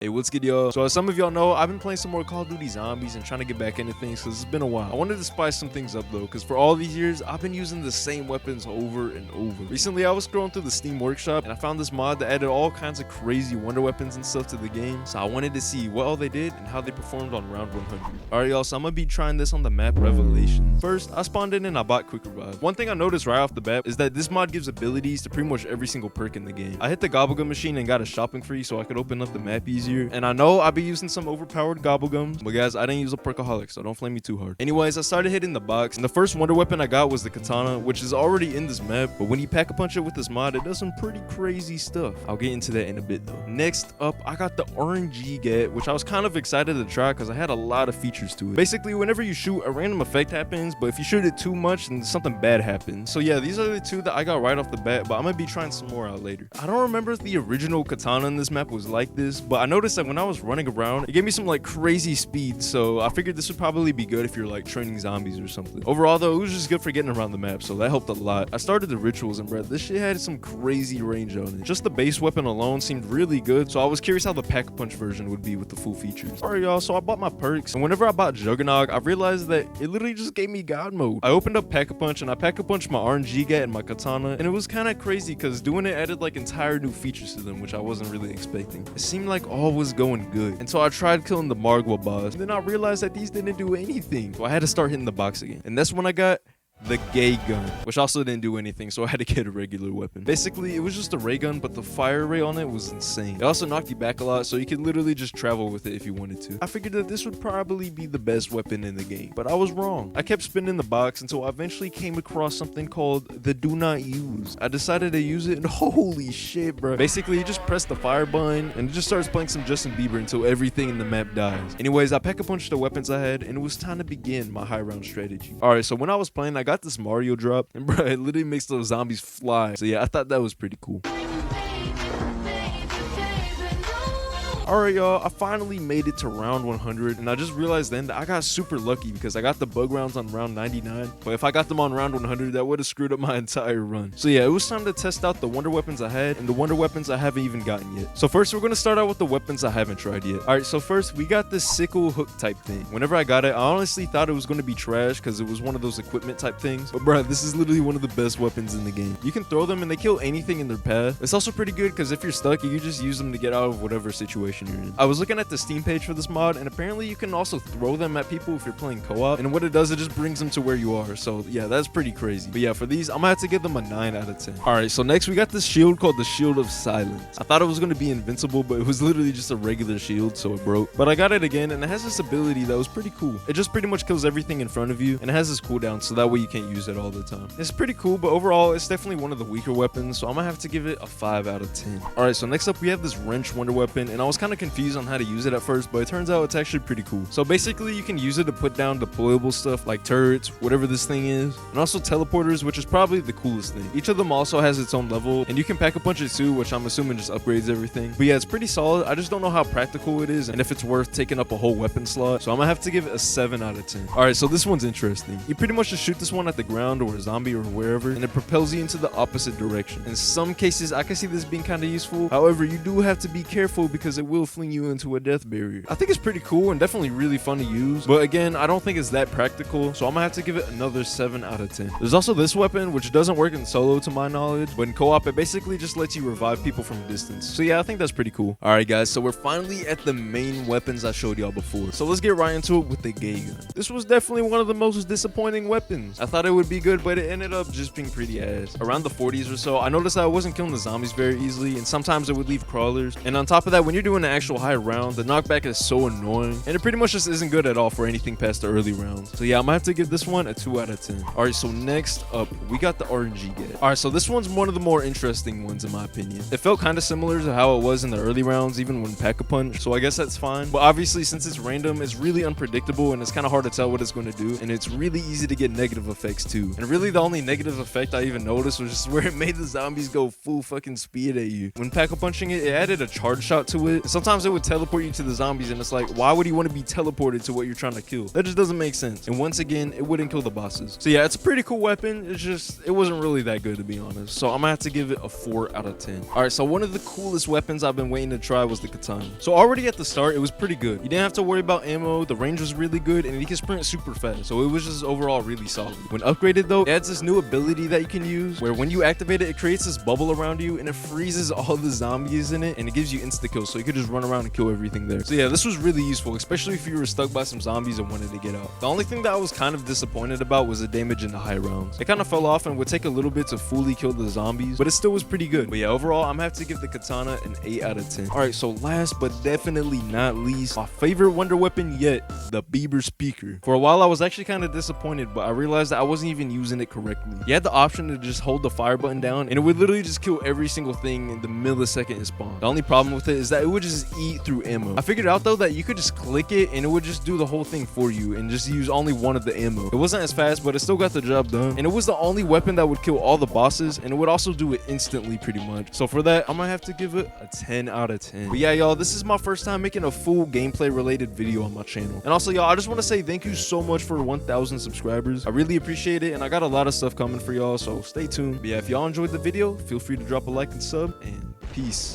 Hey, what's good, y'all? So as some of y'all know, I've been playing some more Call of Duty Zombies and trying to get back into things because it's been a while. I wanted to spice some things up though, because for all these years, I've been using the same weapons over and over. Recently, I was scrolling through the Steam Workshop and I found this mod that added all kinds of crazy wonder weapons and stuff to the game. So I wanted to see what all they did and how they performed on round 100. Alright, y'all, so I'm gonna be trying this on the map Revelation. First, I spawned in and I bought Quick Revive. One thing I noticed right off the bat is that this mod gives abilities to pretty much every single perk in the game. I hit the Gobblegum machine and got a shopping free so I could open up the map easier. And I know I'll be using some overpowered Gobblegums, but guys, I didn't use a perkaholic, so don't flame me too hard. Anyways, I started hitting the box, and the first wonder weapon I got was the katana, which is already in this map, but when you pack a punch it with this mod, it does some pretty crazy stuff. I'll get into that in a bit though. Next up, I got the RNG Gat, which I was kind of excited to try because I had a lot of features to it. Basically, whenever you shoot, a random effect happens, but if you shoot it too much, then something bad happens. So yeah, these are the two that I got right off the bat, but I'm gonna be trying some more out later. I don't remember if the original katana in this map was like this, but I noticed that when I was running around, it gave me some like crazy speed, so I figured this would probably be good if you're like training zombies or something. Overall though, it was just good for getting around the map, so that helped a lot. I started the rituals, and bro, this shit had some crazy range on it. Just the base weapon alone seemed really good, so I was curious how the pack-a-punch version would be with the full features. Alright y'all, so I bought my perks, and whenever I bought Juggernog, I realized that it literally just gave me God mode. I opened up pack-a-punch, and I pack-a-punched my RNG Gat and my katana, and it was kind of crazy because doing it added like entire new features to them, which I wasn't really expecting. It seemed like all was going good, and so I tried killing the Margwa boss, and then I realized that these didn't do anything, so I had to start hitting the box again. And that's when I got the gay gun, which also didn't do anything, so I had to get a regular weapon. Basically, it was just a ray gun, but the fire rate on it was insane. It also knocked you back a lot, so you could literally just travel with it if you wanted to. I figured that this would probably be the best weapon in the game, but I was wrong. I kept spinning the box until I eventually came across something called the do not use. I decided to use it, and holy shit, bro. Basically, you just press the fire button, and it just starts playing some Justin Bieber until everything in the map dies. Anyways, I pack-a-punched the weapons I had, and it was time to begin my high round strategy. Alright, so when I was playing, I got this Mario drop, and bro, it literally makes those zombies fly. So yeah, I thought that was pretty cool. Alright y'all, I finally made it to round 100, and I just realized then that I got super lucky because I got the bug rounds on round 99, but if I got them on round 100, that would have screwed up my entire run. So yeah, it was time to test out the wonder weapons I had and the wonder weapons I haven't even gotten yet. So first, we're going to start out with the weapons I haven't tried yet. Alright, so first, we got this sickle hook type thing. Whenever I got it, I honestly thought it was going to be trash because it was one of those equipment type things, but bro, this is literally one of the best weapons in the game. You can throw them and they kill anything in their path. It's also pretty good because if you're stuck, you can just use them to get out of whatever situation you're in. I was looking at the Steam page for this mod, and apparently you can also throw them at people if you're playing co-op, and what it does, it just brings them to where you are. So yeah, that's pretty crazy. But yeah, for these, I'm gonna have to give them a 9 out of 10. Alright, so next we got this shield called the Shield of Silence. I thought it was gonna be invincible, but it was literally just a regular shield, so it broke. But I got it again, and it has this ability that was pretty cool. It just pretty much kills everything in front of you, and it has this cooldown, so that way you can't use it all the time. It's pretty cool, but overall, it's definitely one of the weaker weapons, so I'm gonna have to give it a 5 out of 10. Alright, so next up we have this wrench wonder weapon, and I was kind of confused on how to use it at first, but it turns out it's actually pretty cool. So basically, you can use it to put down deployable stuff like turrets, whatever this thing is, and also teleporters, which is probably the coolest thing. Each of them also has its own level, and you can pack a punch it too, which I'm assuming just upgrades everything. But yeah, it's pretty solid. I just don't know how practical it is and if it's worth taking up a whole weapon slot, so I'm gonna have to give it a 7 out of 10. Alright, so this one's interesting. You pretty much just shoot this one at the ground or a zombie or wherever, and it propels you into the opposite direction. In some cases, I can see this being kind of useful. However, you do have to be careful because it will fling you into a death barrier. I think it's pretty cool and definitely really fun to use, but again, I don't think it's that practical, so I'm gonna have to give it another 7 out of 10. There's also this weapon, which doesn't work in solo to my knowledge, but in co-op, it basically just lets you revive people from a distance. So yeah, I think that's pretty cool. Alright guys, so we're finally at the main weapons I showed y'all before. So let's get right into it with the gay gun. This was definitely one of the most disappointing weapons. I thought it would be good, but it ended up just being pretty ass. Around the 40s or so, I noticed that I wasn't killing the zombies very easily, and sometimes it would leave crawlers. And on top of that, when you're doing an actual high round, the knockback is so annoying, and it pretty much just isn't good at all for anything past the early rounds. So yeah, I'm gonna have to give this one a 2 out of 10. Alright, so next up, we got the RNG Gat. Alright, so this one's one of the more interesting ones in my opinion. It felt kind of similar to how it was in the early rounds, even when pack-a-punch, so I guess that's fine. But obviously, since it's random, it's really unpredictable, and it's kind of hard to tell what it's going to do, and it's really easy to get negative effects too. And really, the only negative effect I even noticed was just where it made the zombies go full fucking speed at you. When pack-a-punching it, it added a charge shot to it. sometimes it would teleport you to the zombies, and it's like, why would you want to be teleported to what you're trying to kill? That just doesn't make sense. And once again, it wouldn't kill the bosses. So yeah, it's a pretty cool weapon. It's just, it wasn't really that good, to be honest. So I'm gonna have to give it a 4 out of 10. All right, so one of the coolest weapons I've been waiting to try was the katana. So already at the start, it was pretty good. You didn't have to worry about ammo, the range was really good, and you can sprint super fast. So it was just overall really solid. When upgraded though, it adds this new ability that you can use where when you activate it, it creates this bubble around you and it freezes all the zombies in it, and it gives you insta kills, so you could just run around and kill everything there. So yeah, this was really useful, especially if you were stuck by some zombies and wanted to get out. The only thing that I was kind of disappointed about was the damage in the high rounds. It kind of fell off and would take a little bit to fully kill the zombies, but it still was pretty good. But yeah, overall, I'm gonna have to give the katana an 8 out of 10. All right, so last but definitely not least, my favorite wonder weapon yet, the Bieber speaker. For a while, I was actually kind of disappointed, but I realized that I wasn't even using it correctly. You had the option to just hold the fire button down, and it would literally just kill every single thing in the millisecond it spawned. The only problem with it is that it would just eat through ammo. I figured out though that you could just click it and it would just do the whole thing for you and just use only one of the ammo. It wasn't as fast, but it still got the job done. And it was the only weapon that would kill all the bosses, and it would also do it instantly pretty much. So for that, I'm gonna have to give it a 10 out of 10. But yeah, y'all, this is my first time making a full gameplay related video on my channel. And also, y'all, I just want to say thank you so much for 1,000 subscribers. I really appreciate it, and I got a lot of stuff coming for y'all, so stay tuned. But yeah, if y'all enjoyed the video, feel free to drop a like and sub, and peace.